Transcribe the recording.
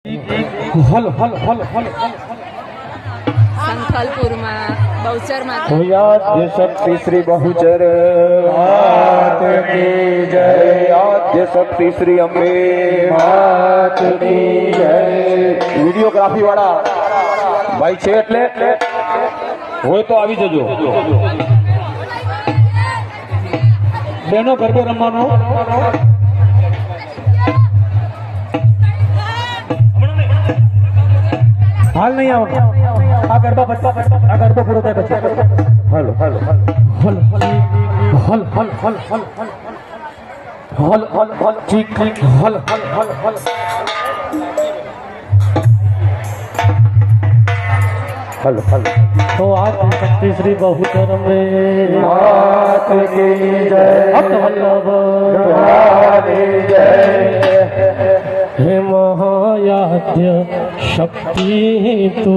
હલ હલ હલ હલ સંખલપુરમાં બહુચરમાં આદ્ય શક્તિ શ્રી બહુચર માત કી જય આદ્ય શક્તિ શ્રી અંબે માત કી જય વિડિયોગ્રાફી વાળા ભાઈ છે એટલે હોય તો આવી જજો બેનો ગરબો રમવાનો હાલ નહીં આવો આ ગરબા આ ગરબો પૂરો થાય પછી હલો હલો હલ હલ હલ હલ હલ હલ હલ હલ હલ ચીક હલ હલ હલ હલ હલ હલ तो आज शक्ति श्री बहुचर में मात की जय वल्लभ जय हे महायाद्य शक्ति तू